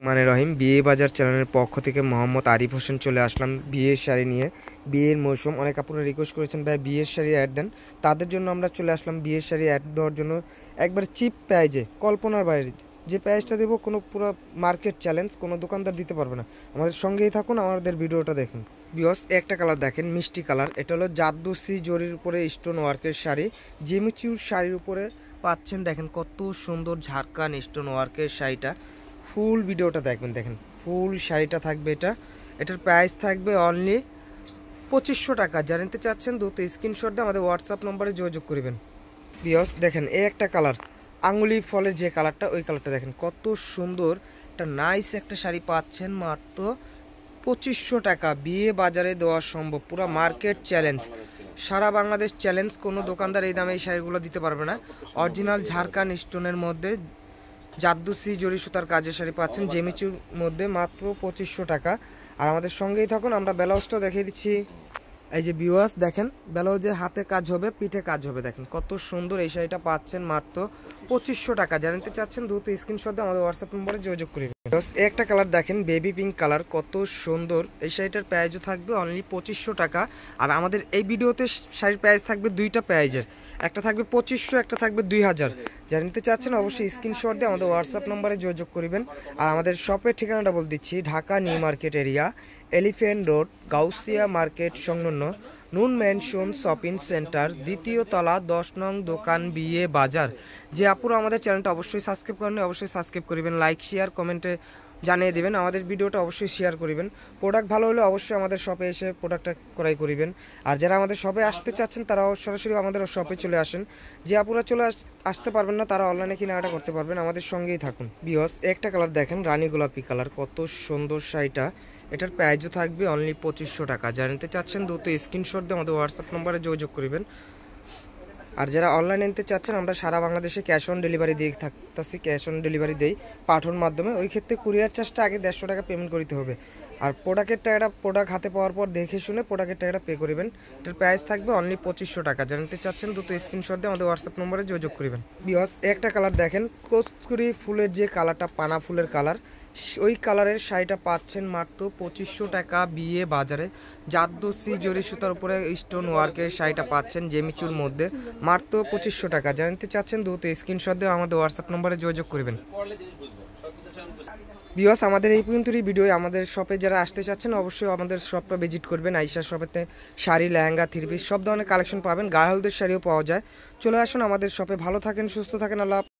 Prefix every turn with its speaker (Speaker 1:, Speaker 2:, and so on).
Speaker 1: মানে রহিম বিয়ে বাজার চ্যানেলের পক্ষ থেকে মোহাম্মদ আরিফ হোসেন চলে আসলাম বিয়ের শাড়ি নিয়ে। বিয়ের মৌসুম, অনেক আপুরা রিকোয়েস্ট করেছেন ভাই বিয়ের শাড়ি অ্যাড দেন, তাদের জন্য আমরা চলে আসলাম বিয়ের শাড়ি অ্যাড দেওয়ার জন্য। একবার চিপ প্রাইজে, কল্পনার বাইরে যে প্রাইসটা দেবো, কোনো পুরো মার্কেট চ্যালেঞ্জ, কোনো দোকানদার দিতে পারবে না। আমাদের সঙ্গেই থাকুন, আমাদের ভিডিওটা দেখুন। বিয়স একটা কালার দেখেন, মিষ্টি কালার, এটা হলো জাদুসি জরির উপরে স্টোন ওয়ার্কের শাড়ি। জেমিচুর শাড়ির উপরে পাচ্ছেন, দেখেন কত সুন্দর ঝাড়খান স্টোন ওয়ার্কের শাড়িটা। ফুল ভিডিওটা দেখবেন, দেখেন ফুল শাড়িটা থাকবে এটা। এটার প্রাইস থাকবে অনলি 2500 টাকা। যারা নিতে চাচ্ছেন দ্রুত স্ক্রিনশট দিয়ে আমাদের হোয়াটসঅ্যাপ নম্বরে যোগাযোগ করবেন। বিয়স দেখেন এই একটা কালার, আঙুলি ফলের যে কালারটা, ওই কালারটা দেখেন কত সুন্দর একটা নাইস একটা শাড়ি পাচ্ছেন মাত্র 2500 টাকা। বিয়ে বাজারে দেওয়া সম্ভব, পুরো মার্কেট চ্যালেঞ্জ, সারা বাংলাদেশ চ্যালেঞ্জ। কোনো দোকানদার এই দামে এই শাড়িগুলো দিতে পারবে না। অরিজিনাল ঝাড়খান স্টোনের মধ্যে জাদুসি জরি সুতার কাজের শাড়ি পাচ্ছেন জেমিচুর মধ্যে মাত্র 2500 টাকা। আর আমাদের সঙ্গেই থাকুন, আমরা ব্লাউজটা দেখিয়ে দিচ্ছি। এই যে ভিউয়ার্স দেখেন, ব্লাউজে হাতে কাজ হবে, পিঠে কাজ হবে, দেখেন কত সুন্দর। এই শাড়িটা পাচ্ছেন মাত্র 2500 টাকা। জানতে চাচ্ছেন দ্রুত স্ক্রিনশট দিয়ে আমাদের হোয়াটসঅ্যাপ নম্বরে যোগাযোগ করবেন। একটা কালার দেখেন, বেবি পিঙ্ক কালার, কত সুন্দর। এই শাড়িটার প্রাইসও থাকবে অনলি 2500 টাকা। আর আমাদের এই ভিডিওতে শাড়ির প্রাইস থাকবে দুইটা প্রাইজের, একটা থাকবে 2500, একটা থাকবে 2000। যারা নিতে চাচ্ছেন অবশ্যই স্ক্রিনশট দিয়ে আমাদের হোয়াটসঅ্যাপ নম্বরে যোগাযোগ করবেন। আর আমাদের শপের ঠিকানাটা বলে দিচ্ছি, Dhaka new market area, elephant road, Gausia market সংলগ্ন নুন ম্যানশন শপিং সেন্টার, দ্বিতীয় তলা, 10 নং দোকান, বিয়ে বাজার। যে আপুরা আমাদের চ্যানেলটা অবশ্যই সাবস্ক্রাইব করেন, অবশ্যই সাবস্ক্রাইব করবেন, লাইক শেয়ার কমেন্টে জানিয়ে দেবেন, আমাদের ভিডিওটা অবশ্যই শেয়ার করবেন। প্রোডাক্ট ভালো হলে অবশ্যই আমাদের শপে এসে প্রোডাক্টটা ক্রয় করিবেন। আর যারা আমাদের শপে আসতে চাচ্ছেন তারাও সরাসরি আমাদের শপে চলে আসেন। যে আপুরা আসতে পারবেন না তারা অনলাইনে কেনাকাটা করতে পারবেন, আমাদের সঙ্গেই থাকুন। বিয়স একটা কালার দেখেন, রানী গোলাপি কালার, কত সুন্দর শাড়িটা। এটার প্রাইসও থাকবে অনলি 2500 টাকা। যারা নিতে চাচ্ছেন দ্রুত স্ক্রিনশট দিয়ে আমাদের হোয়াটসঅ্যাপ নম্বরে যোগাযোগ করবেন। আর যারা অনলাইনে নিতে চাচ্ছেন, আমরা সারা বাংলাদেশে ক্যাশ অন ডেলিভারি দিয়ে থাকতেছি, ক্যাশ অন ডেলিভারি দেই পাঠানোর মাধ্যমে। ওই ক্ষেত্রে কুরিয়ার চার্জটা আগে 150 টাকা পেমেন্ট করতে হবে। আর প্রোডাক্টের টাকাটা প্রোডাক্ট হাতে পাওয়ার পর দেখে শুনে প্রোডাক্টের টাকাটা পে করবেন। এটার প্রাইস থাকবে অনলি 2500 টাকা। যারা নিতে চাচ্ছেন দ্রুত স্ক্রিনশট দিয়ে আমাদের হোয়াটসঅ্যাপ নম্বরে যোগাযোগ করবেন। বিকজ একটা কালার দেখেন, কস্তুরি ফুলের যে কালারটা, পানা ফুলের কালার, ওই কালারের শাড়িটা পাচ্ছেন মাত্র 2500 টাকা বিয়ে বাজারে। জাদুসি জরি সুতার উপরে স্টোন ওয়ার্কের শাড়িটা পাচ্ছেন জেমিচুর মধ্যে মাত্র 2500 টাকা। জানতে চাচ্ছেন দ্রুত স্ক্রিনশট দিয়ে আমাদের হোয়াটসঅ্যাপ নম্বরে যোগাযোগ করবেন। বিকজ আমাদের এই পর্যন্তই ভিডিও। আমাদের শপে যারা আসতে চাচ্ছেন অবশ্যই আমাদের শপটা ভিজিট করবেন। আইসার শপেতে শাড়ি, লেহেঙ্গা, থ্রি পিস সব ধরনের কালেকশন পাবেন, গায়ে হলুদের শাড়িও পাওয়া যায়। চলে আসুন আমাদের শপে। ভালো থাকেন, সুস্থ থাকেন, আল্লাহ।